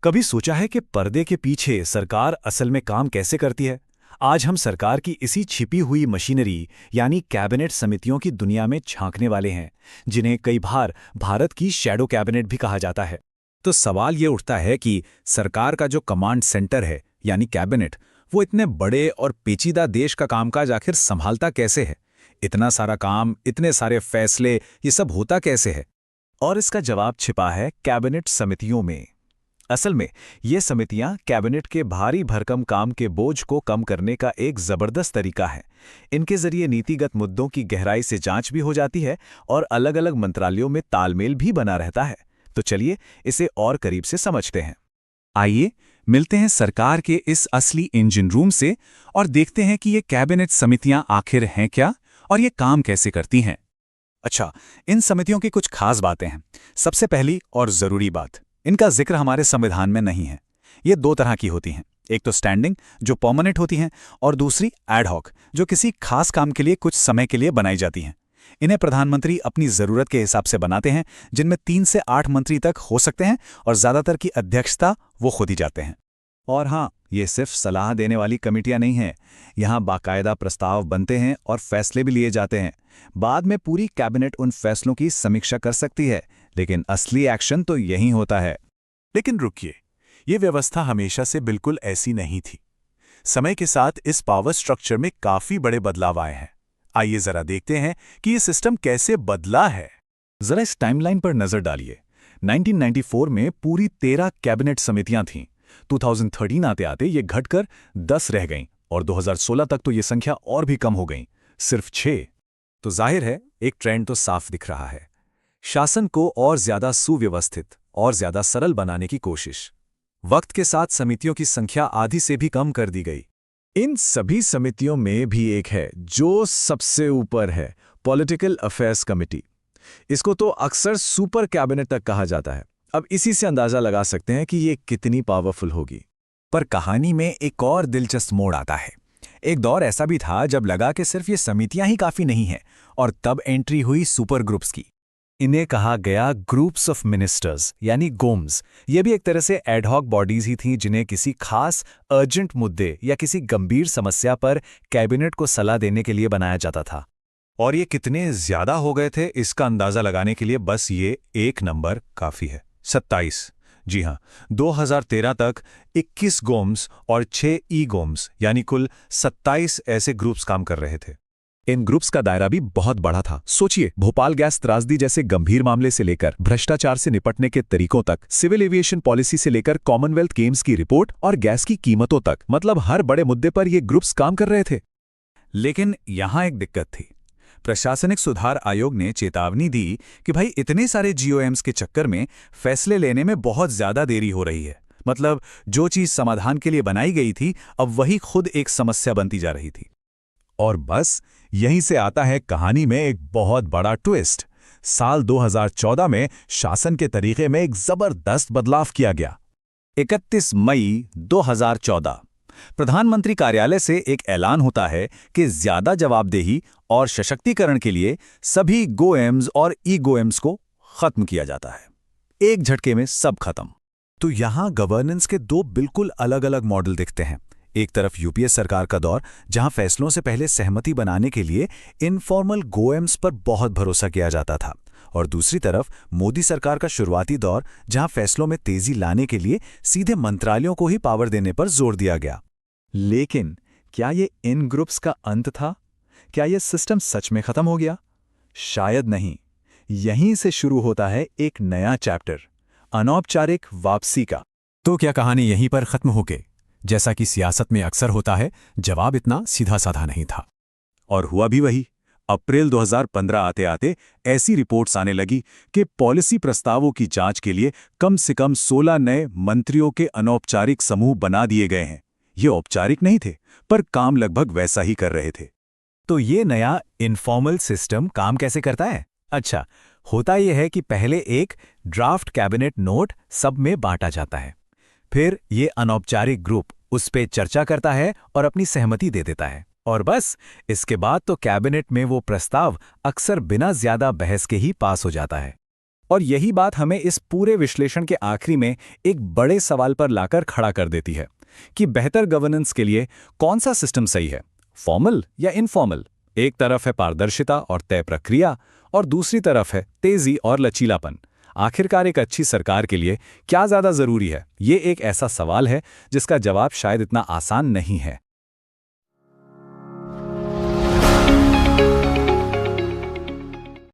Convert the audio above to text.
कभी सोचा है कि पर्दे के पीछे सरकार असल में काम कैसे करती है? आज हम सरकार की इसी छिपी हुई मशीनरी यानी कैबिनेट समितियों की दुनिया में झांकने वाले हैं, जिन्हें कई बार भारत की शैडो कैबिनेट भी कहा जाता है। तो सवाल ये उठता है कि सरकार का जो कमांड सेंटर है यानी कैबिनेट, वो इतने बड़े और पेचीदा देश का कामकाज आखिर संभालता कैसे है? इतना सारा काम, इतने सारे फैसले, ये सब होता कैसे है? और इसका जवाब छिपा है कैबिनेट समितियों में। असल में ये समितियां कैबिनेट के भारी भरकम काम के बोझ को कम करने का एक जबरदस्त तरीका है। इनके जरिए नीतिगत मुद्दों की गहराई से जांच भी हो जाती है और अलग-अलग मंत्रालयों में तालमेल भी बना रहता है। तो चलिए इसे और करीब से समझते हैं। आइए मिलते हैं सरकार के इस असली इंजन रूम से और देखते हैं कि ये कैबिनेट समितियां आखिर हैं क्या और ये काम कैसे करती हैं। अच्छा, इन समितियों की कुछ खास बातें हैं। सबसे पहली और जरूरी बात, इनका जिक्र हमारे संविधान में नहीं है। ये दो तरह की होती हैं, एक तो स्टैंडिंग जो परमानेंट होती हैं और दूसरी एड हॉक जो किसी खास काम के लिए कुछ समय के लिए बनाई जाती हैं। इन्हें प्रधानमंत्री अपनी जरूरत के हिसाब से बनाते हैं, जिनमें 3 से 8 मंत्री तक हो सकते हैं और ज्यादातर की अध्यक्षता वो खुद ही जाते हैं। और हाँ, ये सिर्फ सलाह देने वाली कमेटियां नहीं हैं। यहाँ बाकायदा प्रस्ताव बनते हैं और फैसले भी लिए जाते हैं। बाद में पूरी कैबिनेट उन फैसलों की समीक्षा कर सकती है, लेकिन असली एक्शन तो यही होता है। लेकिन रुकिए, ये व्यवस्था हमेशा से बिल्कुल ऐसी नहीं थी। समय के साथ इस पावर स्ट्रक्चर में काफी बड़े बदलाव आए हैं। आइए जरा देखते हैं कि ये सिस्टम कैसे बदला है। जरा इस टाइमलाइन पर नजर डालिए। 1994 में पूरी 13 कैबिनेट समितियां थीं। 2013 आते आते ये घटकर 10 रह गईं और 2016 तक तो ये संख्या और भी कम हो गई, सिर्फ 6। तो जाहिर है एक ट्रेंड तो साफ दिख रहा है। शासन को और ज्यादा सुव्यवस्थित और ज्यादा सरल बनाने की कोशिश। वक्त के साथ समितियों की संख्या आधी से भी कम कर दी गई। इन सभी समितियों में भी एक है जो सबसे ऊपर है, पॉलिटिकल अफेयर्स कमेटी। इसको तो अक्सर सुपर कैबिनेट तक कहा जाता है। अब इसी से अंदाजा लगा सकते हैं कि ये कितनी पावरफुल होगी। पर कहानी में एक और दिलचस्प मोड़ आता है। एक दौर ऐसा भी था जब लगा कि सिर्फ ये समितियां ही काफी नहीं हैं, और तब एंट्री हुई सुपर ग्रुप्स की। इन्हें कहा गया ग्रुप्स ऑफ मिनिस्टर्स यानी गोम्स। ये भी एक तरह से एडहॉक बॉडीज ही थीं जिन्हें किसी खास अर्जेंट मुद्दे या किसी गंभीर समस्या पर कैबिनेट को सलाह देने के लिए बनाया जाता था। और ये कितने ज्यादा हो गए थे इसका अंदाजा लगाने के लिए बस ये एक नंबर काफी है, 27। जी हां, 2013 तक 21 गोम्स और 6 ई गोम्स यानी कुल 27 ऐसे ग्रुप्स काम कर रहे थे। इन ग्रुप्स का दायरा भी बहुत बड़ा था। सोचिए, भोपाल गैस त्रासदी जैसे गंभीर मामले से लेकर भ्रष्टाचार से निपटने के तरीकों तक, सिविल एविएशन पॉलिसी से लेकर कॉमनवेल्थ गेम्स की रिपोर्ट और गैस की कीमतों तक, मतलब हर बड़े मुद्दे पर ये ग्रुप्स काम कर रहे थे। लेकिन यहां एक दिक्कत थी। प्रशासनिक सुधार आयोग ने चेतावनी दी कि भाई इतने सारे जीओएम्स के चक्कर में फैसले लेने में बहुत ज्यादा देरी हो रही है। मतलब जो चीज समाधान के लिए बनाई गई थी, अब वही खुद एक समस्या बनती जा रही थी। और बस यहीं से आता है कहानी में एक बहुत बड़ा ट्विस्ट। साल 2014 में शासन के तरीके में एक जबरदस्त बदलाव किया गया। 31 मई 2014 प्रधानमंत्री कार्यालय से एक ऐलान होता है कि ज्यादा जवाबदेही और सशक्तिकरण के लिए सभी गोएम्स और ई गोएम्स को खत्म किया जाता है। एक झटके में सब खत्म। तो यहां गवर्नेंस के दो बिल्कुल अलग अलग मॉडल दिखते हैं। एक तरफ यूपीए सरकार का दौर, जहां फैसलों से पहले सहमति बनाने के लिए इनफॉर्मल गोएम्स पर बहुत भरोसा किया जाता था, और दूसरी तरफ मोदी सरकार का शुरुआती दौर, जहां फैसलों में तेजी लाने के लिए सीधे मंत्रालयों को ही पावर देने पर जोर दिया गया। लेकिन क्या ये इन ग्रुप्स का अंत था? क्या ये सिस्टम सच में खत्म हो गया? शायद नहीं। यहीं से शुरू होता है एक नया चैप्टर, अनौपचारिक वापसी का। तो क्या कहानी यहीं पर खत्म हो गई? जैसा कि सियासत में अक्सर होता है, जवाब इतना सीधा साधा नहीं था। और हुआ भी वही। अप्रैल 2015 आते आते ऐसी रिपोर्ट्स आने लगी कि पॉलिसी प्रस्तावों की जांच के लिए कम से कम 16 नए मंत्रियों के अनौपचारिक समूह बना दिए गए हैं। ये औपचारिक नहीं थे, पर काम लगभग वैसा ही कर रहे थे। तो ये नया इनफॉर्मल सिस्टम काम कैसे करता है? अच्छा, होता यह है कि पहले एक ड्राफ्ट कैबिनेट नोट सब में बांटा जाता है। फिर ये अनौपचारिक ग्रुप उस पे चर्चा करता है और अपनी सहमति दे देता है, और बस इसके बाद तो कैबिनेट में वो प्रस्ताव अक्सर बिना ज्यादा बहस के ही पास हो जाता है। और यही बात हमें इस पूरे विश्लेषण के आखिरी में एक बड़े सवाल पर लाकर खड़ा कर देती है कि बेहतर गवर्नेंस के लिए कौन सा सिस्टम सही है, फॉर्मल या इनफॉर्मल। एक तरफ है पारदर्शिता और तय प्रक्रिया और दूसरी तरफ है तेजी और लचीलापन। आखिरकार एक अच्छी सरकार के लिए क्या ज्यादा जरूरी है? ये एक ऐसा सवाल है जिसका जवाब शायद इतना आसान नहीं है।